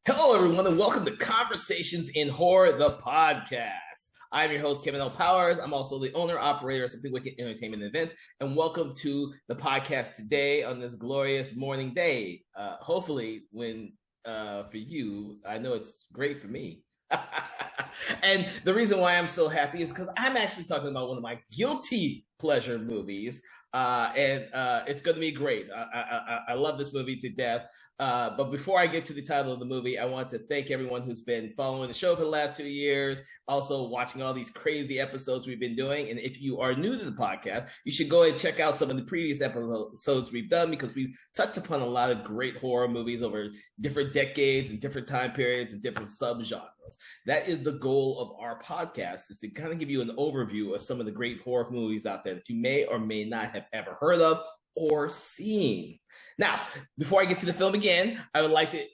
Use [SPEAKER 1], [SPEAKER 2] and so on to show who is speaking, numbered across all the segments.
[SPEAKER 1] Hello, everyone, and welcome to Conversations in Horror, the podcast. I'm your host, Kevin L. Powers. I'm also the owner operator of Simply Wicked Entertainment Events, and welcome to the podcast today on this glorious morning day. Hopefully, for you, I know it's great for me. And the reason why I'm so happy is because I'm actually talking about one of my guilty pleasure movies. And it's going to be great. I love this movie to death. But before I get to the title of the movie, I want to thank everyone who's been following the show for the last 2 years, also watching all these crazy episodes we've been doing. And if you are new to the podcast, you should go and check out some of the previous episodes we've done, because we've touched upon a lot of great horror movies over different decades and different time periods and different subgenres. That is the goal of our podcast, is to kind of give you an overview of some of the great horror movies out there that you may or may not have ever heard of or seen. Now, before I get to the film again, I would like to,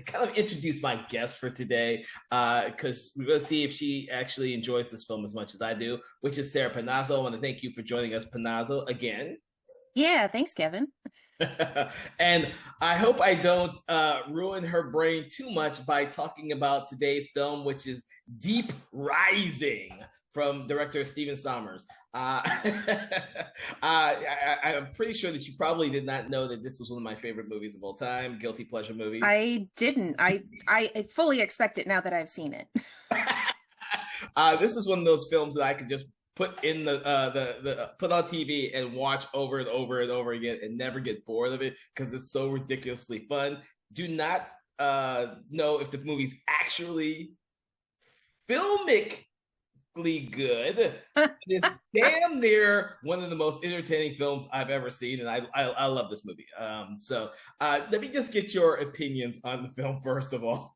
[SPEAKER 1] kind of introduce my guest for today, because we're going to see if she actually enjoys this film as much as I do, which is Sarah Panazzo. I want to thank you for joining us, Panazzo, again.
[SPEAKER 2] Yeah, thanks, Kevin.
[SPEAKER 1] And I hope I don't ruin her brain too much by talking about today's film, which is Deep Rising, from director Stephen Sommers. I'm pretty sure that you probably did not know that this was one of my favorite movies of all time, guilty pleasure movies.
[SPEAKER 2] I didn't. I fully expect it now that I've seen it.
[SPEAKER 1] This is one of those films that I could just put in the put on TV and watch over and over and over again and never get bored of it, because it's so ridiculously fun. Do not know if the movie's actually filmically good. It's damn near one of the most entertaining films I've ever seen, and I love this movie. So let me just get your opinions on the film first of all.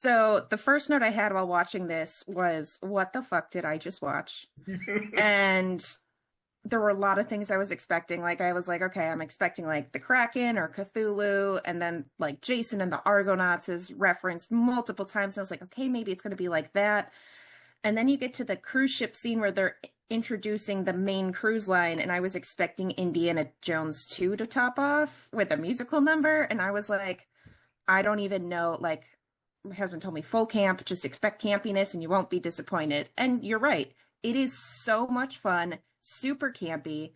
[SPEAKER 2] So the first note I had while watching this was, what the fuck did I just watch? And there were a lot of things I was expecting. Like, I was like, okay, I'm expecting like the Kraken or Cthulhu, and then like Jason and the Argonauts is referenced multiple times. And I was like, okay, maybe it's going to be like that. And then you get to the cruise ship scene where they're introducing the main cruise line, and I was expecting Indiana Jones 2 to top off with a musical number. And I was like, I don't even know, like, my husband told me full camp, just expect campiness and you won't be disappointed. And you're right. It is so much fun, super campy.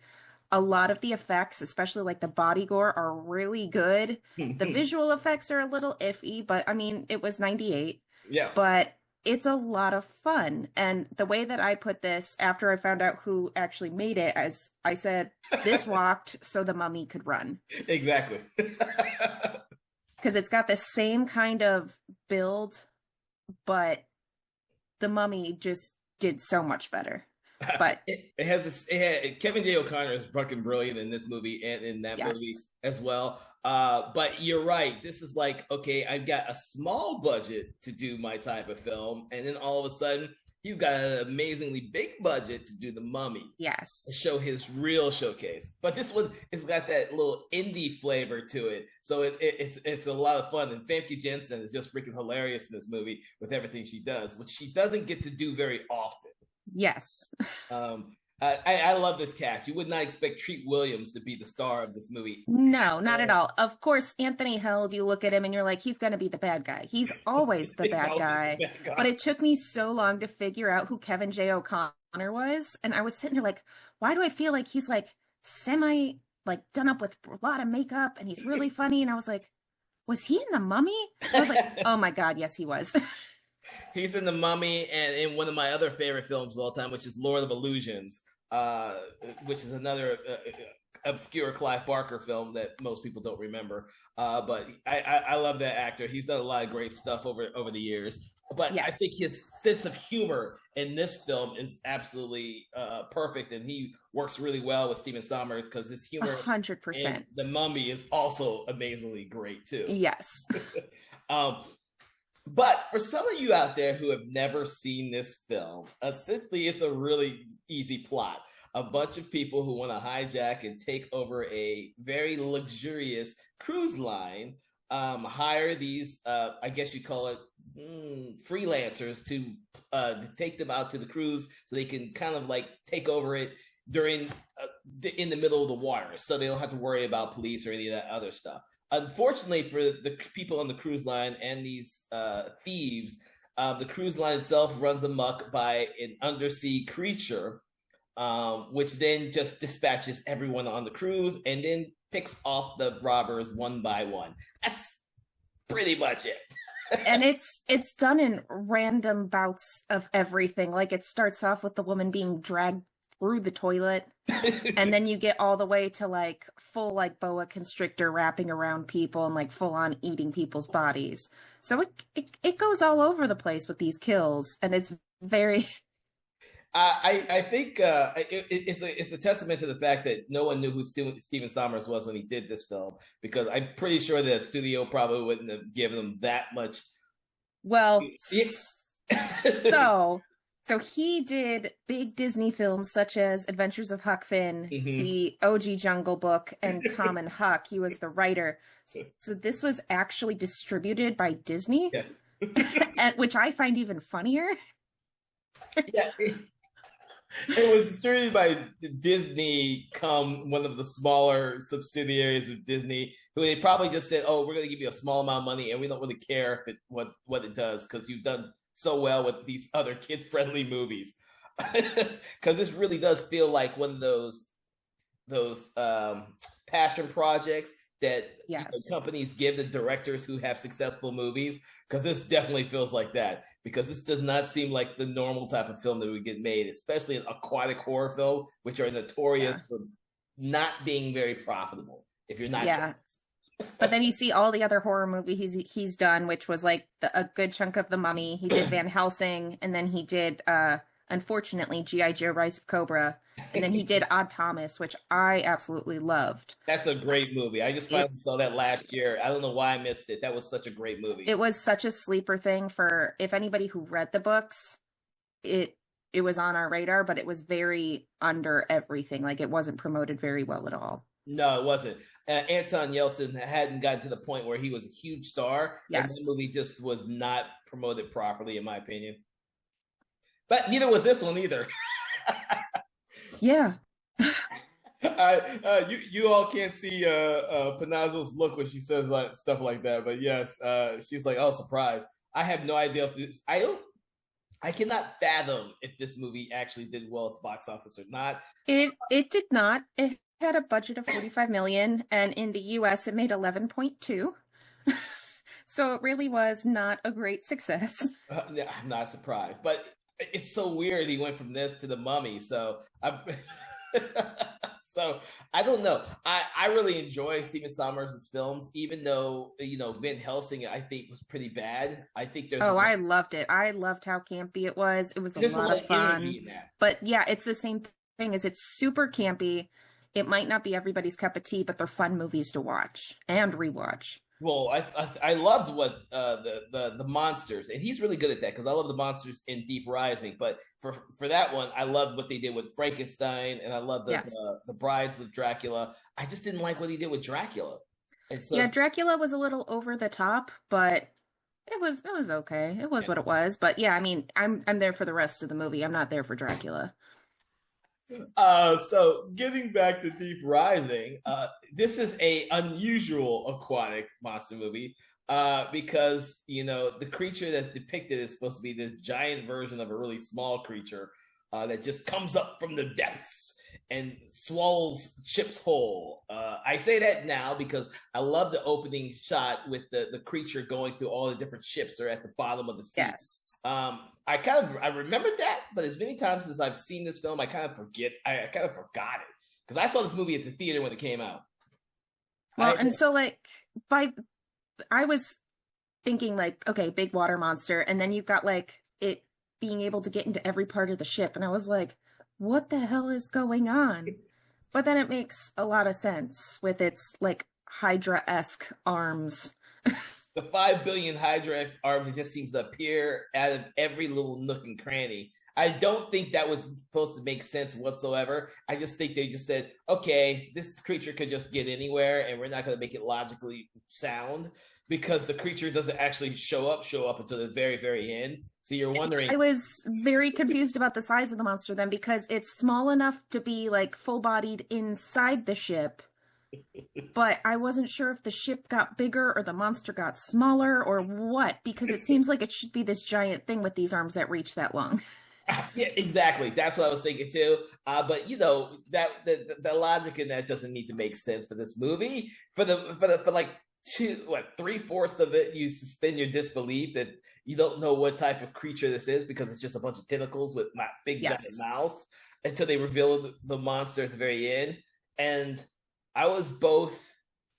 [SPEAKER 2] A lot of the effects, especially like the body gore, are really good. The visual effects are a little iffy, but I mean, it was 98.
[SPEAKER 1] Yeah.
[SPEAKER 2] But it's a lot of fun. And the way that I put this, after I found out who actually made it, as I said, this walked so the mummy could run.
[SPEAKER 1] Exactly.
[SPEAKER 2] Because it's got the same kind of build, but the mummy just did so much better. But
[SPEAKER 1] Kevin J. O'Connor is fucking brilliant in this movie and in that movie as well. But you're right. This is like, okay, I've got a small budget to do my type of film, and then all of a sudden, he's got an amazingly big budget to do The Mummy.
[SPEAKER 2] Yes.
[SPEAKER 1] And show his real showcase. But this one has got that little indie flavor to it. So it's a lot of fun. And Famke Janssen is just freaking hilarious in this movie with everything she does, which she doesn't get to do very often.
[SPEAKER 2] Yes.
[SPEAKER 1] I love this cast. You would not expect Treat Williams to be the star of this movie.
[SPEAKER 2] No, not at all. Of course, Anthony Held, you look at him and you're like, he's going to be the bad guy. He's always the bad guy. But it took me so long to figure out who Kevin J. O'Connor was. And I was sitting there like, why do I feel like he's like semi like done up with a lot of makeup and he's really funny? And I was like, was he in The Mummy? I was like, oh my God, yes, he was.
[SPEAKER 1] He's in The Mummy and in one of my other favorite films of all time, which is Lord of Illusions, which is another obscure Clive Barker film that most people don't remember. But I love that actor. He's done a lot of great stuff over the years. But yes. I think his sense of humor in this film is absolutely perfect, and he works really well with Stephen Sommers, because his humor
[SPEAKER 2] 100%
[SPEAKER 1] in The Mummy is also amazingly great too.
[SPEAKER 2] Yes.
[SPEAKER 1] But for some of you out there who have never seen this film, essentially it's a really easy plot. A bunch of people who want to hijack and take over a very luxurious cruise line, hire these, I guess you call it freelancers to take them out to the cruise so they can kind of like take over it during in the middle of the water, so they don't have to worry about police or any of that other stuff. Unfortunately for the people on the cruise line and these thieves, the cruise line itself runs amok by an undersea creature, which then just dispatches everyone on the cruise and then picks off the robbers one by one. That's pretty much it.
[SPEAKER 2] And it's done in random bouts of everything. Like it starts off with the woman being dragged through the toilet, and then you get all the way to like full like boa constrictor wrapping around people and like full on eating people's bodies. So it goes all over the place with these kills, and it's very.
[SPEAKER 1] I think it's a testament to the fact that no one knew who Stephen Sommers was when he did this film, because I'm pretty sure that studio probably wouldn't have given him that much.
[SPEAKER 2] Well, so he did big Disney films such as Adventures of Huck Finn, the OG Jungle Book, and Tom and Huck. He was the writer. So this was actually distributed by Disney,
[SPEAKER 1] yes.
[SPEAKER 2] Which I find even funnier.
[SPEAKER 1] Yeah. It was distributed by Disney, one of the smaller subsidiaries of Disney, who they probably just said, "Oh, we're going to give you a small amount of money, and we don't really care what it does, because you've done so well with these other kid-friendly movies." Because this really does feel like one of those passion projects that companies give the directors who have successful movies. Because this definitely feels like that. Because this does not seem like the normal type of film that would get made, especially an aquatic horror film, which are notorious for not being very profitable if you're not.
[SPEAKER 2] Yeah. But then you see all the other horror movies he's done, which was like a good chunk of The Mummy. He did Van Helsing, and then he did, unfortunately, G.I. Joe: Rise of Cobra, and then he did Odd Thomas, which I absolutely loved.
[SPEAKER 1] That's a great movie. I just finally saw that last year. I don't know why I missed it. That was such a great movie.
[SPEAKER 2] It was such a sleeper thing for if anybody who read the books. It was on our radar, but it was very under everything. Like it wasn't promoted very well at all.
[SPEAKER 1] No, it wasn't. Anton Yelchin hadn't gotten to the point where he was a huge star.
[SPEAKER 2] Yes.
[SPEAKER 1] And the movie just was not promoted properly, in my opinion. But neither was this one either.
[SPEAKER 2] Yeah.
[SPEAKER 1] You all can't see Panazzo's look when she says stuff like that, but yes, she's like, "Oh, surprise!" I have no idea if I cannot fathom if this movie actually did well at the box office or not.
[SPEAKER 2] It did not. It had a budget of $45 million, and in the US it made 11.2. So it really was not a great success.
[SPEAKER 1] I'm not surprised, but it's so weird he went from this to The Mummy. So so I don't know. I really enjoy Stephen Sommers' films, even though Van Helsing I think was pretty bad. I think there's
[SPEAKER 2] I loved it. I loved how campy it was. It was a lot of fun. But yeah, it's the same thing as it's super campy. It might not be everybody's cup of tea, but they're fun movies to watch and rewatch.
[SPEAKER 1] Well, I loved what the monsters, and he's really good at that, because I love the monsters in Deep Rising. But for that one, I loved what they did with Frankenstein, and I love the Brides of Dracula. I just didn't like what he did with Dracula. And so,
[SPEAKER 2] Dracula was a little over the top, but it was okay. It was what it was. But yeah, I mean, I'm there for the rest of the movie. I'm not there for Dracula.
[SPEAKER 1] So getting back to Deep Rising, this is a unusual aquatic monster movie, because the creature that's depicted is supposed to be this giant version of a really small creature that just comes up from the depths and swallows ships whole. I say that now because I love the opening shot with the creature going through all the different ships that are at the bottom of the sea.
[SPEAKER 2] Yes.
[SPEAKER 1] I remembered that, but as many times as I've seen this film, I kind of forget. I kind of forgot it, because I saw this movie at the theater when it came out.
[SPEAKER 2] Well, I was thinking like, okay, big water monster, and then you've got like it being able to get into every part of the ship, and I was like, what the hell is going on? But then it makes a lot of sense with its like Hydra-esque arms.
[SPEAKER 1] The 5 billion Hydra-esque arms, it just seems to appear out of every little nook and cranny. I don't think that was supposed to make sense whatsoever. I just think they just said, okay, this creature could just get anywhere, and we're not going to make it logically sound because the creature doesn't actually show up until the very, very end. So you're wondering.
[SPEAKER 2] I was very confused about the size of the monster then because it's small enough to be like full bodied inside the ship. But I wasn't sure if the ship got bigger or the monster got smaller or what, because it seems like it should be this giant thing with these arms that reach that long.
[SPEAKER 1] Yeah, exactly. That's what I was thinking too. But you know that the logic in that doesn't need to make sense for this movie. For like 3/4 of it, you suspend your disbelief that you don't know what type of creature this is because it's just a bunch of tentacles with my big giant mouth until they reveal the monster at the very end. And I was both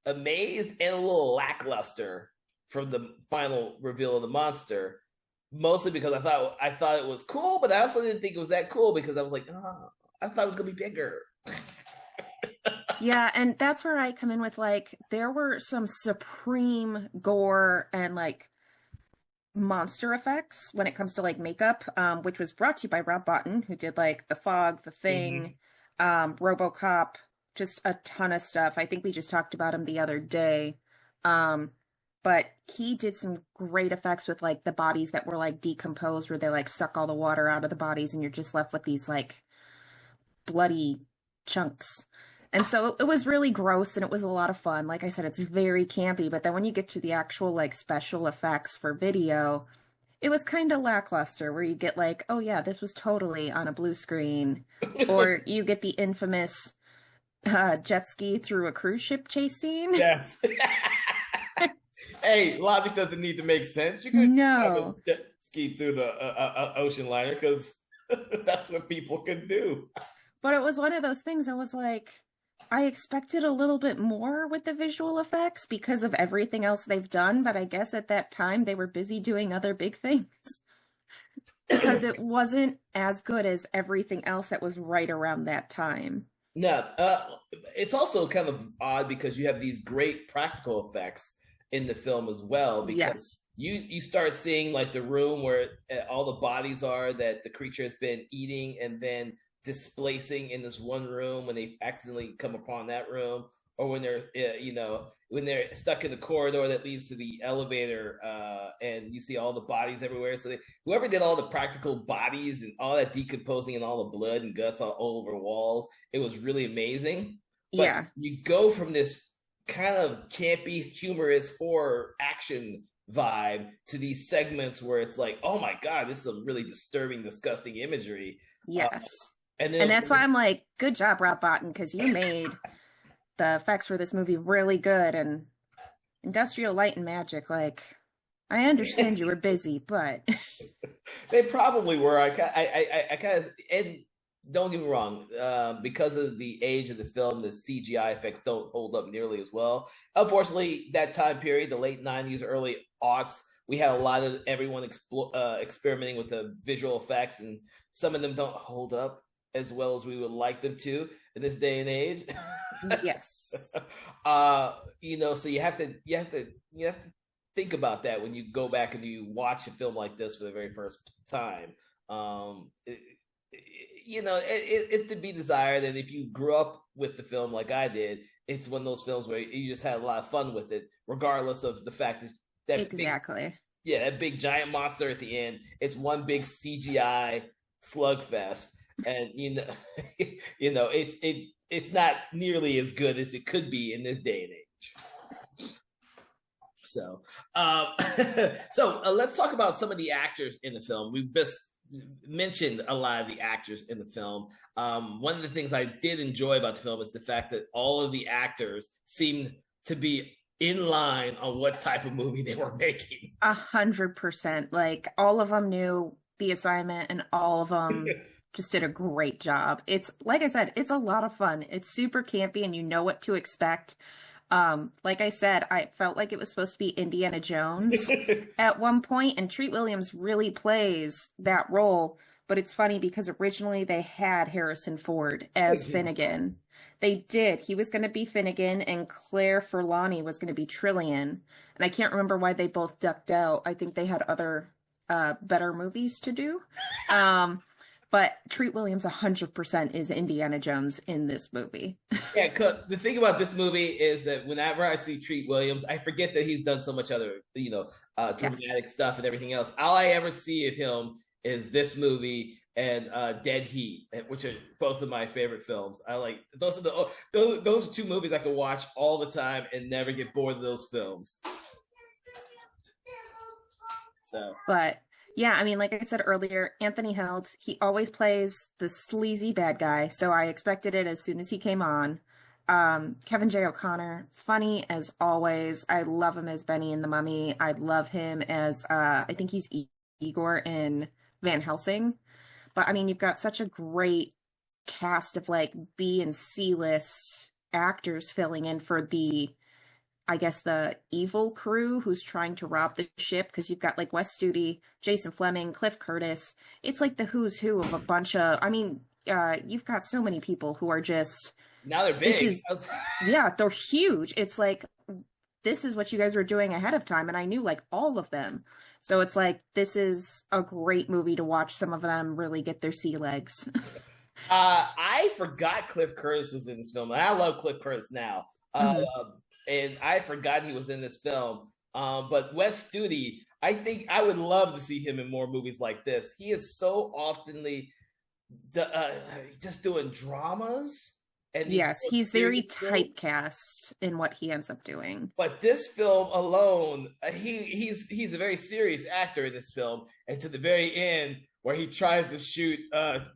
[SPEAKER 1] amazed and a little lackluster from the final reveal of the monster. Mostly because I thought it was cool, but I also didn't think it was that cool because I was like, oh, I thought it was gonna be bigger.
[SPEAKER 2] Yeah, and that's where I come in with like there were some supreme gore and like monster effects when it comes to like makeup, which was brought to you by Rob Bottin, who did like The Fog, The Thing, RoboCop, just a ton of stuff. I think we just talked about him the other day. But he did some great effects with like the bodies that were like decomposed where they like suck all the water out of the bodies and you're just left with these like bloody chunks. And so it was really gross and it was a lot of fun. Like I said, it's very campy, but then when you get to the actual like special effects for video, it was kind of lackluster where you get like, oh yeah, this was totally on a blue screen. Or you get the infamous jet ski through a cruise ship chase scene.
[SPEAKER 1] Yes. Hey, logic doesn't need to make sense. You can jet ski through the ocean liner because that's what people can do.
[SPEAKER 2] But it was one of those things I was like, I expected a little bit more with the visual effects because of everything else they've done, but I guess at that time they were busy doing other big things. Because it wasn't as good as everything else that was right around that time.
[SPEAKER 1] No, it's also kind of odd because you have these great practical effects in the film as well, because you start seeing like the room where all the bodies are that the creature has been eating and then displacing in this one room when they accidentally come upon that room, or when they're when they're stuck in the corridor that leads to the elevator, and you see all the bodies everywhere. So whoever did all the practical bodies and all that decomposing and all the blood and guts all over walls, it was really amazing. But you go from this kind of campy, humorous horror action vibe to these segments where it's like, oh my god, this is some really disturbing, disgusting imagery.
[SPEAKER 2] Yes. And that's why I'm like, good job, Rob Bottin, because you made the effects for this movie really good. And Industrial Light and Magic, like, I understand you were busy, but
[SPEAKER 1] they probably were. I kind of, and don't get me wrong, because of the age of the film, the CGI effects don't hold up nearly as well. Unfortunately, that time period, the late 90s, early aughts, we had a lot of everyone experimenting with the visual effects, and some of them don't hold up as well as we would like them to in this day and age.
[SPEAKER 2] Yes.
[SPEAKER 1] So you have to think about that when you go back and you watch a film like this for the very first time. It's to be desired, and if you grew up with the film like I did, it's one of those films where you just had a lot of fun with it, regardless of the fact that
[SPEAKER 2] exactly.
[SPEAKER 1] That big giant monster at the end, it's one big CGI slugfest, and it's not nearly as good as it could be in this day and age. So, let's talk about some of the actors in the film. We've just mentioned a lot of the actors in the film. One of the things I did enjoy about the film is the fact that all of the actors seemed to be in line on what type of movie they were making.
[SPEAKER 2] 100%. Like, all of them knew the assignment and all of them just did a great job. It's, like I said, it's a lot of fun. It's super campy and you know what to expect. Like I said, I felt like it was supposed to be Indiana Jones at one point, and Treat Williams really plays that role. But it's funny because originally they had Harrison Ford as Finnegan. They did. He was going to be Finnegan, and Claire Forlani was going to be Trillian. And I can't remember why they both ducked out. I think they had other better movies to do. But Treat Williams 100% is Indiana Jones in this movie.
[SPEAKER 1] Yeah, 'cause the thing about this movie is that whenever I see Treat Williams, I forget that he's done so much other,
[SPEAKER 2] Yes.
[SPEAKER 1] dramatic stuff and everything else. All I ever see of him is this movie and Dead Heat, which are both of my favorite films. I like those are those are two movies I can watch all the time and never get bored of those films. So
[SPEAKER 2] But yeah, I mean, like I said earlier, Anthony Held, he always plays the sleazy bad guy. So I expected it as soon as he came on. Kevin J. O'Connor, funny as always. I love him as Benny in The Mummy. I love him as, I think he's Igor in Van Helsing. But I mean, you've got such a great cast of like B and C list actors filling in for I guess the evil crew who's trying to rob the ship, because you've got like Wes Studi, Jason Fleming, Cliff Curtis. It's like the who's who of a bunch of, I mean, you've got so many people who are just,
[SPEAKER 1] now they're
[SPEAKER 2] this
[SPEAKER 1] big.
[SPEAKER 2] is, yeah, they're huge. It's like, this is what you guys were doing ahead of time. And I knew like all of them. So it's like, this is a great movie to watch some of them really get their sea legs.
[SPEAKER 1] I forgot Cliff Curtis was in this film, and I love Cliff Curtis now.
[SPEAKER 2] Mhm.
[SPEAKER 1] And I forgot he was in this film. But Wes Studi, I think I would love to see him in more movies like this. He is so oftenly just doing dramas. And
[SPEAKER 2] Yes, he's very
[SPEAKER 1] films.
[SPEAKER 2] typecast in what he ends up doing.
[SPEAKER 1] But this film alone, he's a very serious actor in this film, and to the very end, where he tries to shoot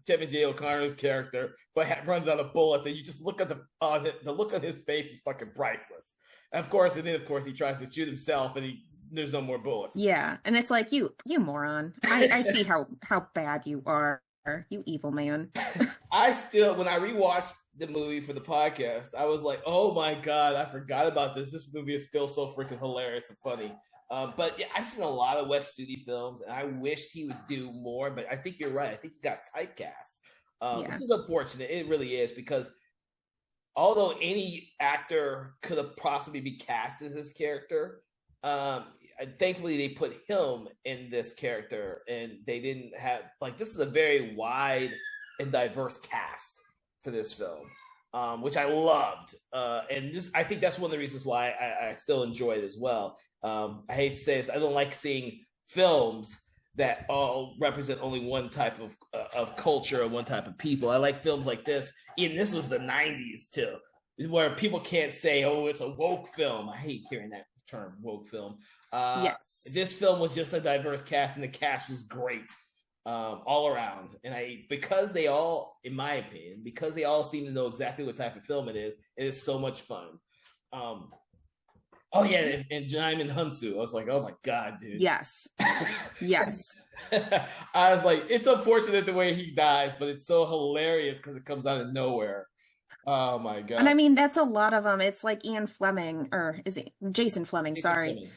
[SPEAKER 1] Kevin J. O'Connor's character, but runs out of bullets, and you just look at the look on his face is fucking priceless. And of course, he tries to shoot himself, and there's no more bullets.
[SPEAKER 2] Yeah, and it's like you moron. I see how bad you are, you evil man.
[SPEAKER 1] When I rewatched the movie for the podcast, I was like, oh my God, I forgot about this. This movie is still so freaking hilarious and funny. But yeah, I've seen a lot of Wes Studi films, and I wished he would do more. But I think you're right. I think he got typecast,
[SPEAKER 2] Yeah.
[SPEAKER 1] which is unfortunate. It really is, because although any actor could have possibly be cast as his character, thankfully they put him in this character, and they didn't have like this is a very wide and diverse cast for this film, which I loved, and I think that's one of the reasons why I still enjoy it as well. I hate to say this, I don't like seeing films that all represent only one type of culture or one type of people. I like films like this. And this was the '90s too, where people can't say, "Oh, it's a woke film." I hate hearing that term, woke film.
[SPEAKER 2] Yes.
[SPEAKER 1] This film was just a diverse cast, and the cast was great all around. And because they all, in my opinion, because they all seem to know exactly what type of film it is so much fun. Oh yeah, and Jaimin Hunsu. I was like, oh my God, dude.
[SPEAKER 2] Yes. Yes.
[SPEAKER 1] I was like, it's unfortunate the way he dies, but it's so hilarious because it comes out of nowhere. Oh my God.
[SPEAKER 2] And I mean, that's a lot of them. It's like Ian Fleming, or is it Jason Fleming? Sorry.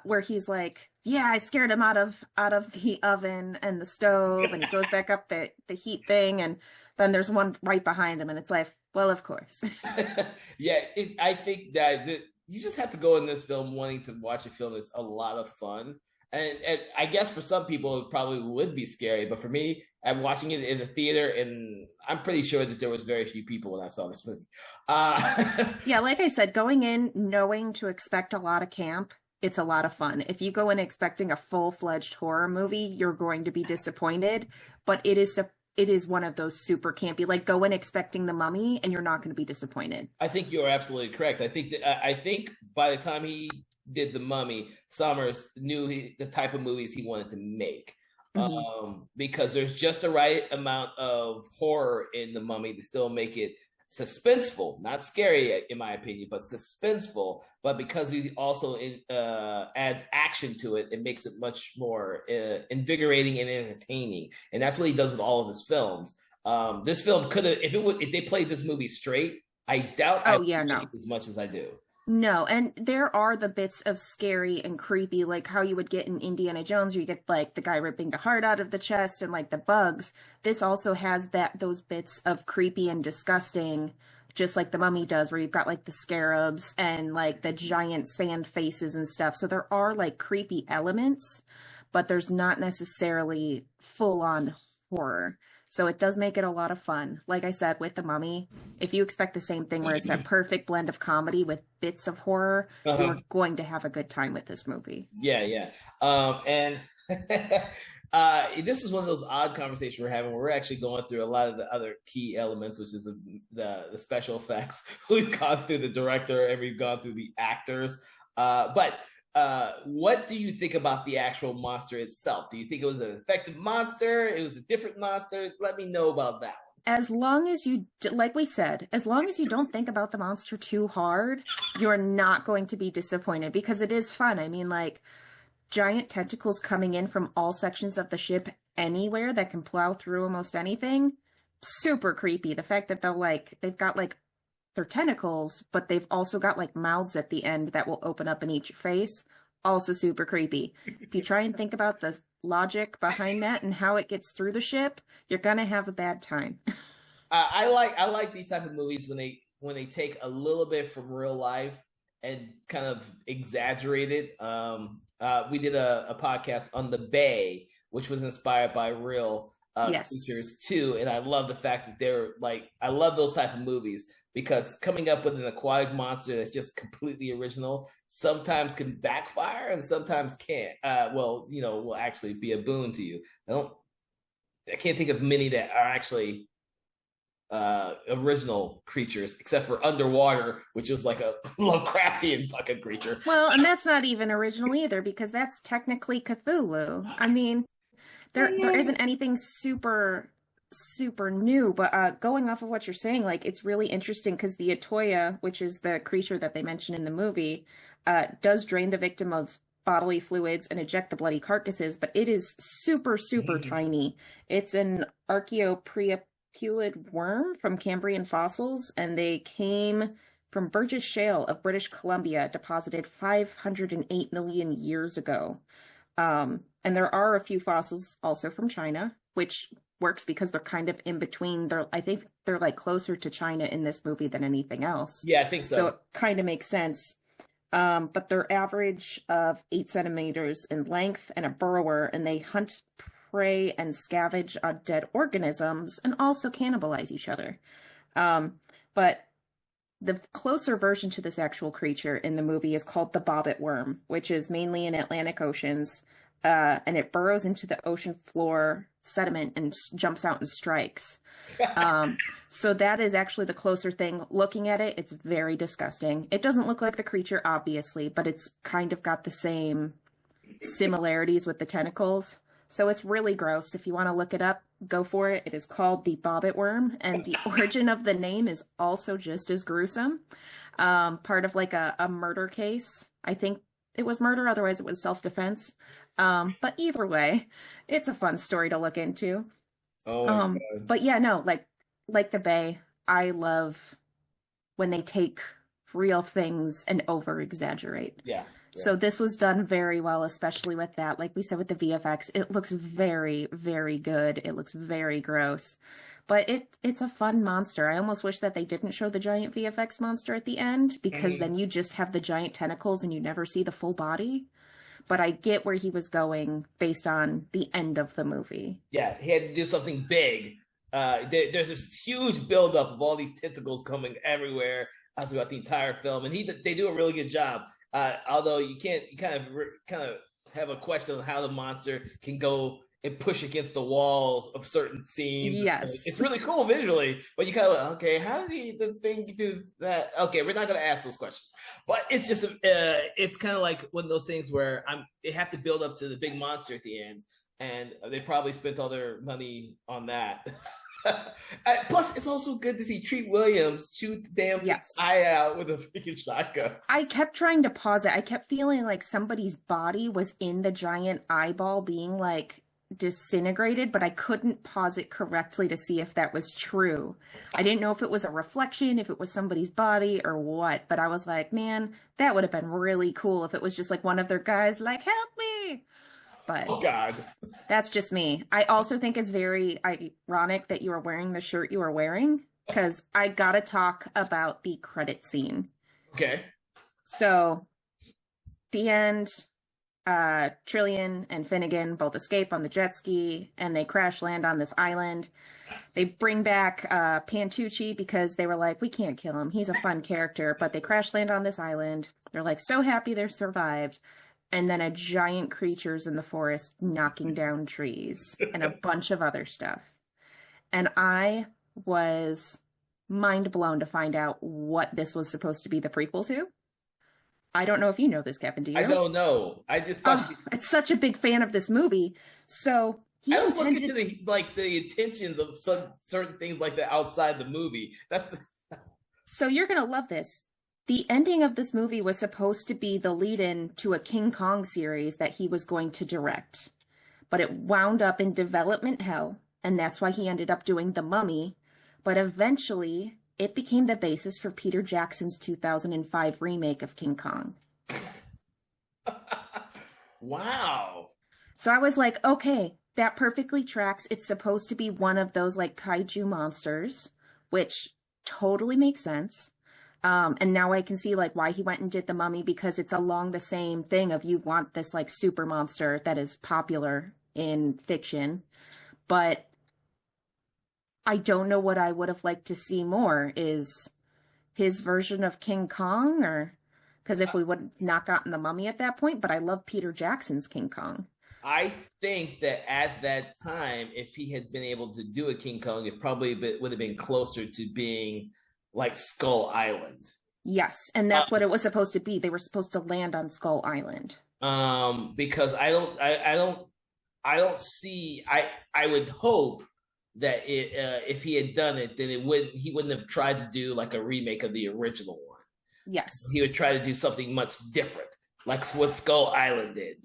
[SPEAKER 2] Where he's like, yeah, I scared him out of the oven and the stove, and he goes back up the heat thing, and then there's one right behind him, and it's like, well, of course.
[SPEAKER 1] Yeah, I think that you just have to go in this film wanting to watch a film that's a lot of fun. And I guess for some people it probably would be scary, but for me, I'm watching it in the theater, and I'm pretty sure that there was very few people when I saw this movie.
[SPEAKER 2] Yeah, like I said, going in knowing to expect a lot of camp, it's a lot of fun. If you go in expecting a full-fledged horror movie, you're going to be disappointed, but it is one of those super campy, like go in expecting The Mummy and you're not going to be disappointed.
[SPEAKER 1] I think you are absolutely correct. I think by the time he did The Mummy, Sommers knew the type of movies he wanted to make. Because there's just the right amount of horror in The Mummy to still make it suspenseful, not scary in my opinion, but suspenseful. But because he also adds action to it, it makes it much more invigorating and entertaining. And that's what he does with all of his films. This film could have, if they played this movie straight, I doubt I would like it as much as I do.
[SPEAKER 2] No, and there are the bits of scary and creepy, like how you would get in Indiana Jones, where you get like the guy ripping the heart out of the chest and like the bugs. This also has those bits of creepy and disgusting, just like The Mummy does, where you've got like the scarabs and like the giant sand faces and stuff. So there are like creepy elements, but there's not necessarily full on horror. So it does make it a lot of fun. Like I said, with The Mummy, if you expect the same thing where it's that perfect blend of comedy with bits of horror, you're going to have a good time with this movie.
[SPEAKER 1] Yeah. And this is one of those odd conversations we're having where we're actually going through a lot of the other key elements, which is the special effects. We've gone through the director and we've gone through the actors. But what do you think about the actual monster itself? Do you think it was an effective monster? It was a different monster? Let me know about that.
[SPEAKER 2] As long as you, like we said, as long as you don't think about the monster too hard, you're not going to be disappointed because it is fun. I mean, like, giant tentacles coming in from all sections of the ship anywhere that can plow through almost anything. Super creepy. The fact that they've got like their tentacles, but they've also got like mouths at the end that will open up in each face. Also super creepy. If you try and think about the logic behind that and how it gets through the ship, you're gonna have a bad time.
[SPEAKER 1] I like these type of movies when they take a little bit from real life and kind of exaggerate it. We did a podcast on The Bay, which was inspired by real creatures too, and I love the fact that they're like, I love those type of movies because coming up with an aquatic monster that's just completely original sometimes can backfire and sometimes can't. Will actually be a boon to you. I can't think of many that are actually original creatures except for Underwater, which is like a Lovecraftian fucking creature.
[SPEAKER 2] Well, and that's not even original either because that's technically Cthulhu. I mean, there isn't anything super new, but going off of what you're saying, like, it's really interesting because the Atoya, which is the creature that they mention in the movie, does drain the victim of bodily fluids and eject the bloody carcasses, but it is super tiny. It's an archaeopterygian worm from Cambrian fossils, and they came from Burgess Shale of British Columbia, deposited 508 million years ago. And there are a few fossils also from China, which works because they're kind of in between. I think they're like closer to China in this movie than anything else.
[SPEAKER 1] Yeah, I think so.
[SPEAKER 2] So it kind of makes sense. But they're average of 8 centimeters in length and a burrower, and they hunt prey and scavenge on dead organisms and also cannibalize each other. But the closer version to this actual creature in the movie is called the bobbit worm, which is mainly in Atlantic oceans, and it burrows into the ocean floor sediment and jumps out and strikes. So that is actually the closer thing. Looking at it, it's very disgusting. It doesn't look like the creature, obviously, but it's kind of got the same similarities with the tentacles. So it's really gross. If you want to look it up, go for it. It is called the bobbit worm, and the origin of the name is also just as gruesome. Part of like a murder case. I think it was murder, otherwise it was self-defense. But either way, it's a fun story to look into.
[SPEAKER 1] Oh my God.
[SPEAKER 2] But yeah, no, like The Bay, I love when they take real things and over-exaggerate.
[SPEAKER 1] Yeah.
[SPEAKER 2] So this was done very well, especially with that. Like we said, with the VFX, it looks very, very good. It looks very gross. But it's a fun monster. I almost wish that they didn't show the giant VFX monster at the end, because then you just have the giant tentacles and you never see the full body. But I get where he was going based on the end of the movie.
[SPEAKER 1] Yeah, he had to do something big. There's this huge buildup of all these tentacles coming everywhere throughout the entire film, and they do a really good job. Although you kind of have a question on how the monster can go and push against the walls of certain scenes.
[SPEAKER 2] Yes,
[SPEAKER 1] it's really cool visually, but you kind of okay, how did the thing do that? Okay, we're not going to ask those questions, but it's just it's kind of like one of those things where they have to build up to the big monster at the end, and they probably spent all their money on that. Plus, it's also good to see Treat Williams shoot the damn eye out with a freaking shotgun.
[SPEAKER 2] I kept trying to pause it. I kept feeling like somebody's body was in the giant eyeball being like disintegrated, but I couldn't pause it correctly to see if that was true. I didn't know if it was a reflection, if it was somebody's body or what, but I was like, man, that would have been really cool if it was just like one of their guys like, help me. But
[SPEAKER 1] oh God,
[SPEAKER 2] that's just me. I also think it's very ironic that you are wearing the shirt you are wearing, because I gotta talk about the credit scene.
[SPEAKER 1] Okay.
[SPEAKER 2] So, the end, Trillian and Finnegan both escape on the jet ski, and they crash land on this island. They bring back Pantucci because they were like, we can't kill him. He's a fun character. But they crash land on this island. They're like so happy they survived. And then a giant creature's in the forest knocking down trees and a bunch of other stuff. And I was mind blown to find out what this was supposed to be the prequel to. I don't know if you know this, Kevin. Do you?
[SPEAKER 1] I don't know. I just thought
[SPEAKER 2] it's such a big fan of this movie. So
[SPEAKER 1] I don't look into the intentions of some certain things like that outside the movie.
[SPEAKER 2] So you're gonna love this. The ending of this movie was supposed to be the lead-in to a King Kong series that he was going to direct, but it wound up in development hell, and that's why he ended up doing The Mummy. But eventually, it became the basis for Peter Jackson's 2005 remake of King Kong.
[SPEAKER 1] Wow.
[SPEAKER 2] So I was like, okay, that perfectly tracks. It's supposed to be one of those like kaiju monsters, which totally makes sense. And now I can see like why he went and did The Mummy, because it's along the same thing of you want this like super monster that is popular in fiction. But I don't know what I would have liked to see more is his version of King Kong, or because if we would not gotten The Mummy at that point, but I love Peter Jackson's King Kong.
[SPEAKER 1] I think that at that time, if he had been able to do a King Kong, it probably would have been closer to being like Skull Island.
[SPEAKER 2] Yes, and that's what it was supposed to be. They were supposed to land on Skull Island.
[SPEAKER 1] Because I don't see. I would hope that if he had done it, then he wouldn't have tried to do like a remake of the original one.
[SPEAKER 2] Yes,
[SPEAKER 1] he would try to do something much different, like what Skull Island did,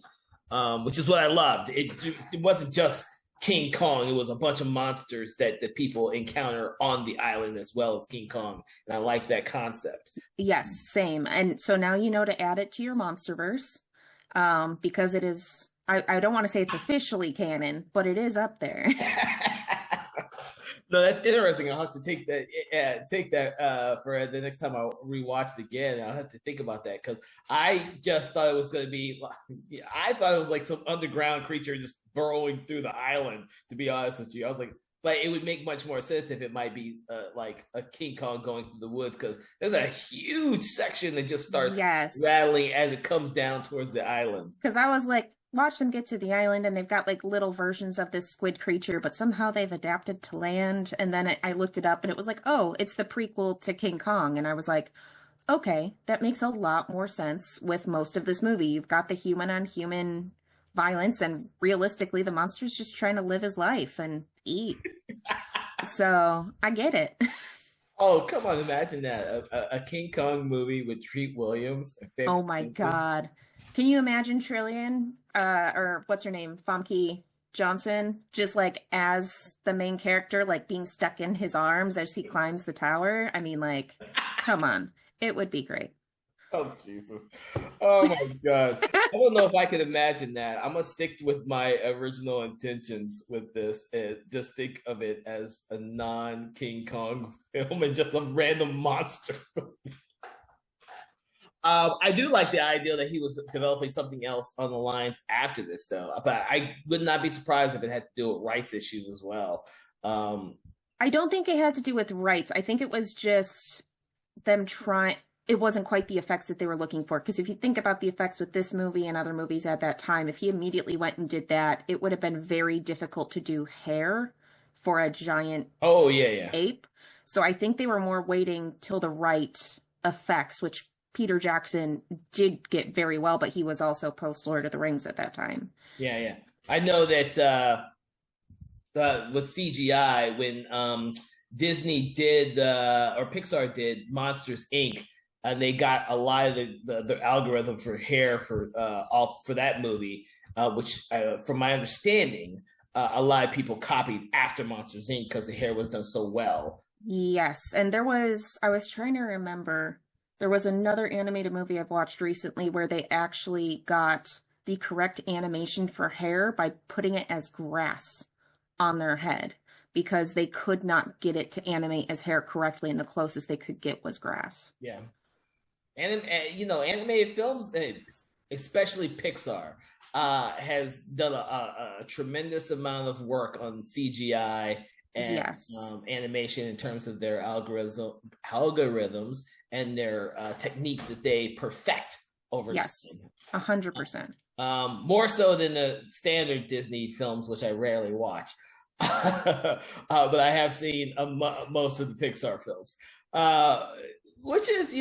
[SPEAKER 1] which is what I loved. It wasn't just King Kong. It was a bunch of monsters that the people encounter on the island as well as King Kong. And I like that concept.
[SPEAKER 2] Yes, same. And so now you know to add it to your Monsterverse, because it is, I don't want to say it's officially canon, but it is up there.
[SPEAKER 1] No, that's interesting. I'll have to take that for the next time I rewatch it again. I'll have to think about that, because I just thought it was going to be. I thought it was like some underground creature just burrowing through the island. To be honest with you, I was like it would make much more sense if it might be like a King Kong going through the woods, because there's a huge section that just starts rattling as it comes down towards the island.
[SPEAKER 2] Because I was like, watch them get to the island, and they've got like little versions of this squid creature, but somehow they've adapted to land. And then I looked it up, and it was like, oh, it's the prequel to King Kong. And I was like, okay, that makes a lot more sense with most of this movie. You've got the human on human violence, and realistically, the monster's just trying to live his life and eat. So I get it.
[SPEAKER 1] Oh, come on, imagine that. A King Kong movie with Treat Williams.
[SPEAKER 2] Oh my God. Can you imagine Trillian, or what's her name, Famke Johnson, just like as the main character, like being stuck in his arms as he climbs the tower? I mean, like, come on. It would be great.
[SPEAKER 1] Oh, Jesus. Oh, my God. I don't know if I could imagine that. I'm going to stick with my original intentions with this and just think of it as a non-King Kong film and just a random monster. I do like the idea that he was developing something else on the lines after this, though. But I would not be surprised if it had to do with rights issues as well.
[SPEAKER 2] I don't think it had to do with rights. I think it was just them trying. It wasn't quite the effects that they were looking for. Because if you think about the effects with this movie and other movies at that time, if he immediately went and did that, it would have been very difficult to do hair for a giant ape. So I think they were more waiting till the right effects, which Peter Jackson did get very well, but he was also post Lord of the Rings at that time.
[SPEAKER 1] Yeah. I know that with CGI, when Disney did or Pixar did Monsters Inc., and they got a lot of the algorithm for hair for that movie, which from my understanding, a lot of people copied after Monsters Inc. because the hair was done so well.
[SPEAKER 2] Yes, and I was trying to remember. There was another animated movie I've watched recently where they actually got the correct animation for hair by putting it as grass on their head, because they could not get it to animate as hair correctly, and the closest they could get was grass.
[SPEAKER 1] Yeah. And animated films, especially Pixar, has done a tremendous amount of work on CGI and animation in terms of their algorithms and their techniques that they perfect over time.
[SPEAKER 2] 100%.
[SPEAKER 1] More so than the standard Disney films, which I rarely watch. But I have seen most of the Pixar films, which is,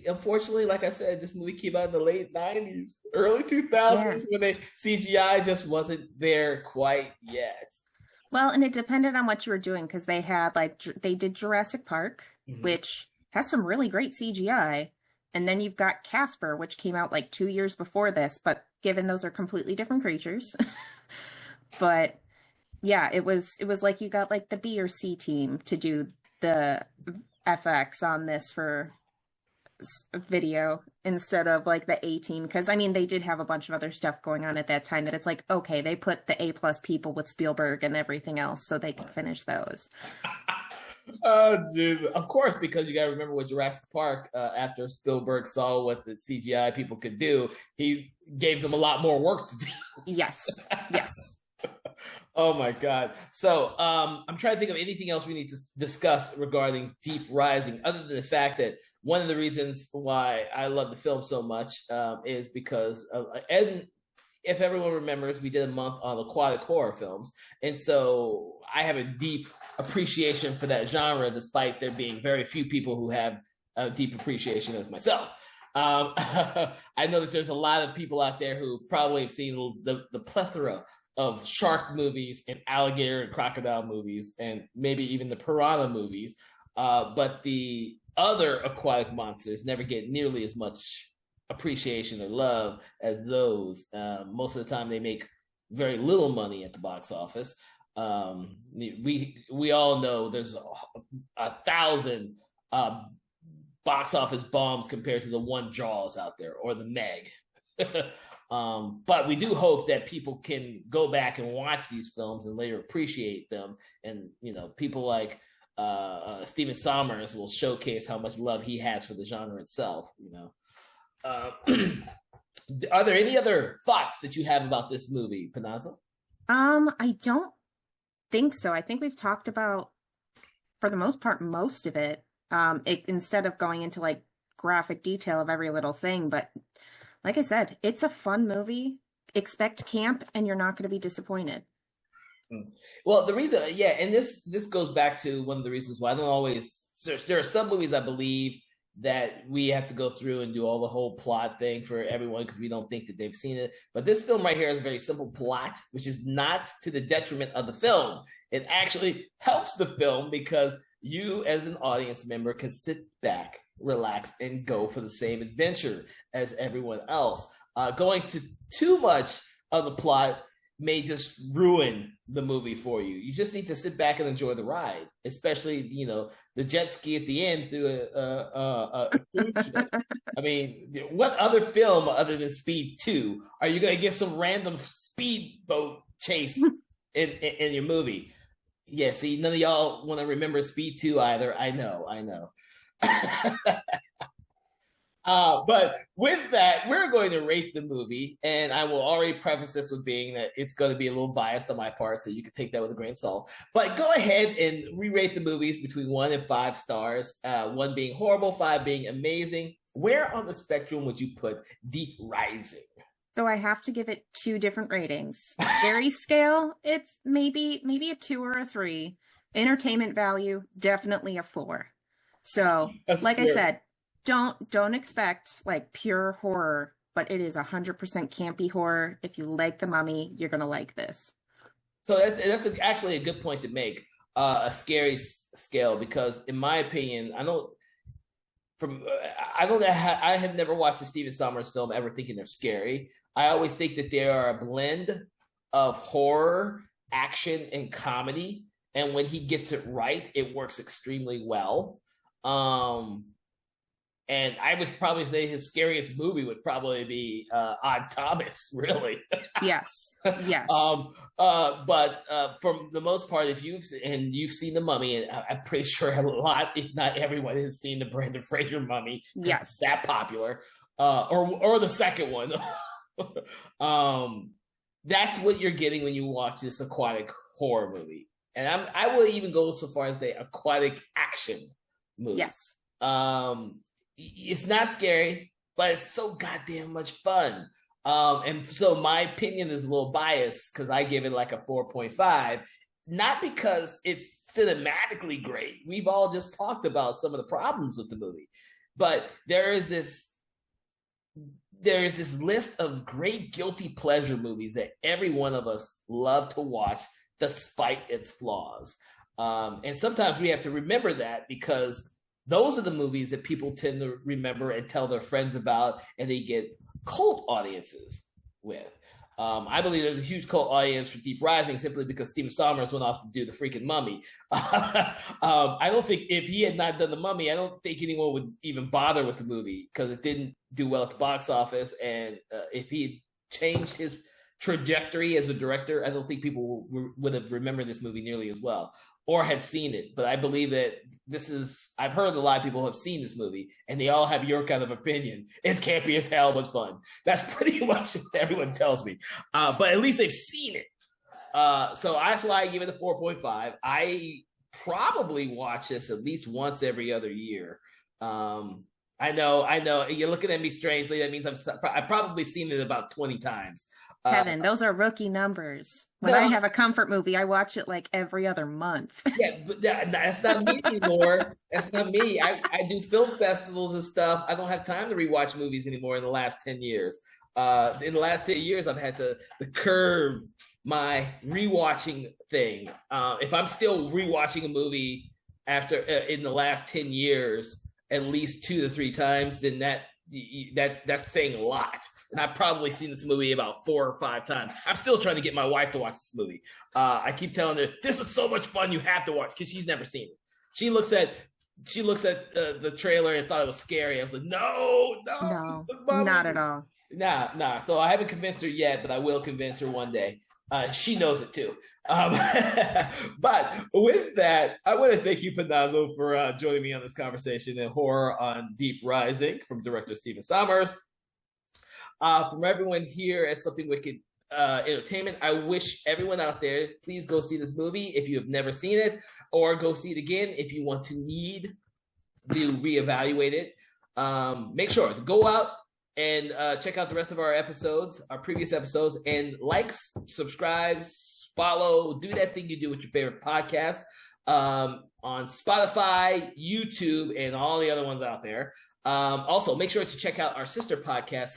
[SPEAKER 1] unfortunately, like I said, this movie came out in the late 90s, early 2000s, when CGI just wasn't there quite yet.
[SPEAKER 2] Well, and it depended on what you were doing, because they had they did Jurassic Park, which has some really great CGI. And then you've got Casper, which came out 2 years before this, but given those are completely different creatures. But yeah, it was like you got the B or C team to do the FX on this for video instead of the A team. Because I mean, they did have a bunch of other stuff going on at that time that it's okay, they put the A+ people with Spielberg and everything else so they could finish those.
[SPEAKER 1] Oh, jeez. Of course, because you got to remember with Jurassic Park, after Spielberg saw what the CGI people could do, he gave them a lot more work to do.
[SPEAKER 2] Yes.
[SPEAKER 1] Oh, my God. So I'm trying to think of anything else we need to discuss regarding Deep Rising, other than the fact that one of the reasons why I love the film so much is because Ed, if everyone remembers, we did a month on aquatic horror films. And so I have a deep appreciation for that genre, despite there being very few people who have a deep appreciation as myself. I know that there's a lot of people out there who probably have seen the plethora of shark movies and alligator and crocodile movies, and maybe even the piranha movies. But the other aquatic monsters never get nearly as much appreciation or love as those. Most of the time they make very little money at the box office. We all know there's 1,000 box office bombs compared to the one Jaws out there or the Meg. But we do hope that people can go back and watch these films and later appreciate them. And people like Stephen Sommers will showcase how much love he has for the genre itself. Are there any other thoughts that you have about this movie, Panazzo?
[SPEAKER 2] I don't think so. I think we've talked about, for the most part, most of it. Instead of going into graphic detail of every little thing, but like I said, it's a fun movie. Expect camp, and you're not going to be disappointed.
[SPEAKER 1] Well, the reason, and this goes back to one of the reasons why I don't always. There are some movies I believe that we have to go through and do all the whole plot thing for everyone because we don't think that they've seen it. But this film right here has a very simple plot, which is not to the detriment of the film. It actually helps the film because you as an audience member can sit back, relax, and go for the same adventure as everyone else. Going to too much of the plot may just ruin the movie for you. You just need to sit back and enjoy the ride, especially, the jet ski at the end through a cruise ship. I mean, what other film other than Speed 2 are you going to get some random speedboat chase in your movie? Yeah, see, none of y'all want to remember Speed 2 either. I know. But with that, we're going to rate the movie, and I will already preface this with being that it's going to be a little biased on my part, so you can take that with a grain of salt. But go ahead and re-rate the movies between 1 and 5 stars, 1 being horrible, 5 being amazing. Where on the spectrum would you put Deep Rising?
[SPEAKER 2] So I have to give it 2 different ratings. Scary scale, it's maybe a 2 or a 3. Entertainment value, definitely a 4. So, I said, don't expect pure horror, but it is 100% campy horror. If you like The Mummy, you're gonna like this.
[SPEAKER 1] So that's actually a good point to make. A scary scale, because in my opinion, I have never watched a Stephen Sommers film ever thinking they're scary. I always think that they are a blend of horror, action, and comedy, and when he gets it right, it works extremely well. And I would probably say his scariest movie would probably be Odd Thomas, really.
[SPEAKER 2] Yes.
[SPEAKER 1] But for the most part, if you've seen The Mummy, and I'm pretty sure a lot, if not everyone, has seen the Brendan Fraser Mummy.
[SPEAKER 2] Yes.
[SPEAKER 1] That popular. or the second one. That's what you're getting when you watch this aquatic horror movie. And I would even go so far as say aquatic action movie.
[SPEAKER 2] Yes.
[SPEAKER 1] It's not scary, but it's so goddamn much fun. And so my opinion is a little biased because I give it like a 4.5, not because it's cinematically great. We've all just talked about some of the problems with the movie, but there is this list of great guilty pleasure movies that every one of us love to watch despite its flaws. And sometimes we have to remember that because those are the movies that people tend to remember and tell their friends about, and they get cult audiences with. I believe there's a huge cult audience for Deep Rising simply because Stephen Sommers went off to do the freaking Mummy. I don't think if he had not done the Mummy, I don't think anyone would even bother with the movie because it didn't do well at the box office. And if he had changed his trajectory as a director, I don't think people would have remembered this movie nearly as well or had seen it. But I believe that I've heard a lot of people have seen this movie and they all have your kind of opinion. It's campy as hell, but fun. That's pretty much what everyone tells me. But at least they've seen it. So that's why I give it a 4.5. I probably watch this at least once every other year. I know. You're looking at me strangely. That means I've probably seen it about 20 times.
[SPEAKER 2] Kevin, those are rookie numbers. When I have a comfort movie, I watch it like every other month.
[SPEAKER 1] Yeah, but that's not me anymore. That's not me. I do film festivals and stuff. I don't have time to rewatch movies anymore in the last 10 years. In the last 10 years, I've had to curb my rewatching thing. If I'm still rewatching a movie after in the last 10 years, at least 2 to 3 times, then that's saying a lot. And I've probably seen this movie about 4 or 5 times. I'm still trying to get my wife to watch this movie. I keep telling her, this is so much fun, you have to watch, because she's never seen it. She looks at the trailer and thought it was scary. I was like, no,
[SPEAKER 2] not at all.
[SPEAKER 1] Nah. So I haven't convinced her yet, but I will convince her one day. She knows it too. But with that, I want to thank you, Panazzo, for joining me on this conversation in horror on Deep Rising from director Stephen Sommers. From everyone here at Something Wicked Entertainment, I wish everyone out there, please go see this movie if you have never seen it, or go see it again if you want to reevaluate it. Make sure to go out and check out the rest of our previous episodes, and like, subscribe, follow, do that thing you do with your favorite podcast on Spotify, YouTube, and all the other ones out there. Also, make sure to check out our sister podcast,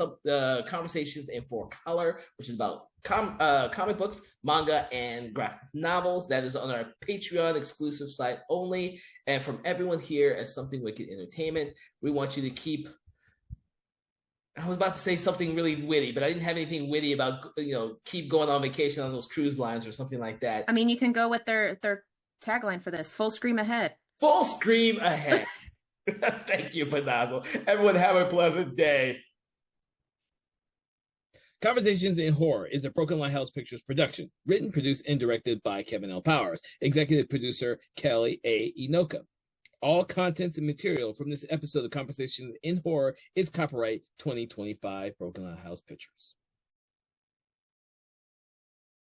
[SPEAKER 1] Conversations in 4Color, which is about comic books, manga, and graphic novels. That is on our Patreon exclusive site only. And from everyone here at Something Wicked Entertainment, we want you to keep... I was about to say something really witty, but I didn't have anything witty about, keep going on vacation on those cruise lines or something like that.
[SPEAKER 2] I mean, you can go with their tagline for this: full scream ahead.
[SPEAKER 1] Full scream ahead. Thank you, Panazzo. Everyone have a pleasant day. Conversations in Horror is a Broken Lighthouse Pictures production. Written, produced, and directed by Kevin L. Powers. Executive producer, Kelly A. Inoka. All contents and material from this episode of Conversations in Horror is copyright 2025 Broken Lighthouse Pictures.